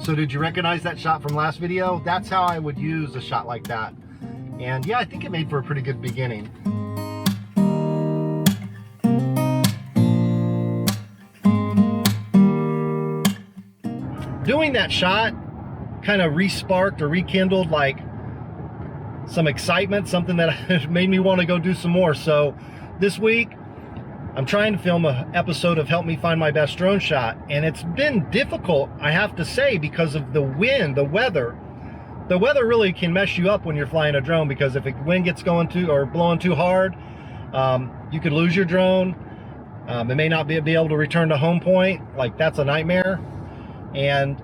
So did you recognize that shot from last video? That's how I would use a shot like that. And yeah, I think it made for a pretty good beginning. Doing that shot kind of re-sparked or rekindled like some excitement, something that made me want to go do some more. So this week I'm trying to film an episode of Help Me Find My Best Drone Shot, and it's been difficult, I have to say, because of the wind, the weather. The weather really can mess you up when you're flying a drone, because if the wind gets going too or blowing too hard, you could lose your drone. It may not be able to return to home point. Like, that's a nightmare. And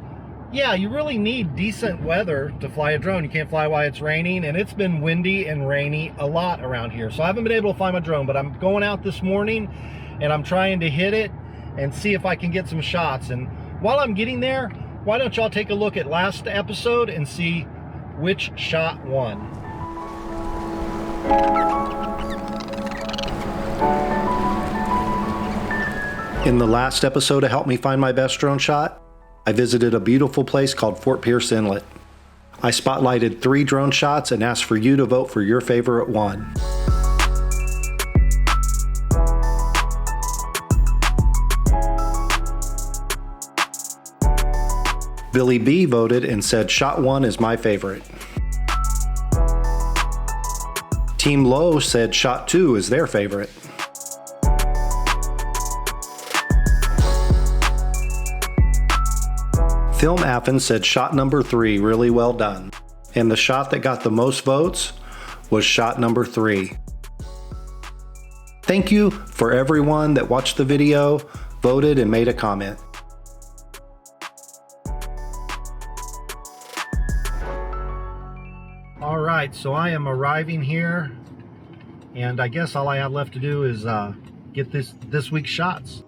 yeah, you really need decent weather to fly a drone. You can't fly while it's raining, and it's been windy and rainy a lot around here. So I haven't been able to fly my drone, but I'm going out this morning and I'm trying to hit it and see if I can get some shots. And while I'm getting there, why don't y'all take a look at last episode and see which shot won. In the last episode of Help Me Find My Best Drone Shot, I visited a beautiful place called Fort Pierce Inlet. I spotlighted 3 drone shots and asked for you to vote for your favorite one. Billy B voted and said shot 1 is my favorite. Team Low said shot 2 is their favorite. Film Athens said shot number 3, really well done. And the shot that got the most votes was shot number 3. Thank you for everyone that watched the video, voted, and made a comment. All right, so I am arriving here, and I guess all I have left to do is get this week's shots.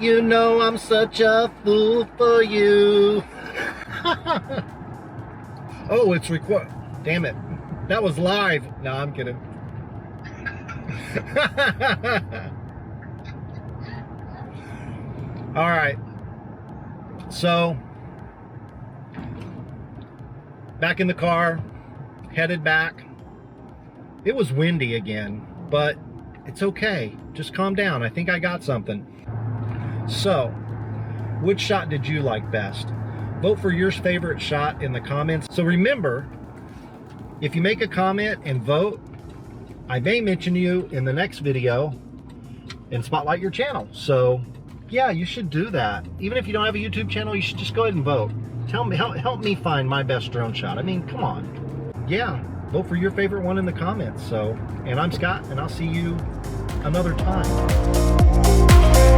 You know I'm such a fool for you. Oh, it's record. Damn it. That was live. No, I'm kidding. All right. So, back in the car, headed back. It was windy again, but it's okay. Just calm down. I think I got something. So, which shot did you like best? Vote for your favorite shot in the comments. So remember, if you make a comment and vote, I may mention you in the next video and spotlight your channel. So yeah, you should do that. Even if you don't have a YouTube channel, you should just go ahead and vote. Tell me, help me find my best drone shot. I mean, come on. Yeah, vote for your favorite one in the comments. So, and I'm Scott, and I'll see you another time.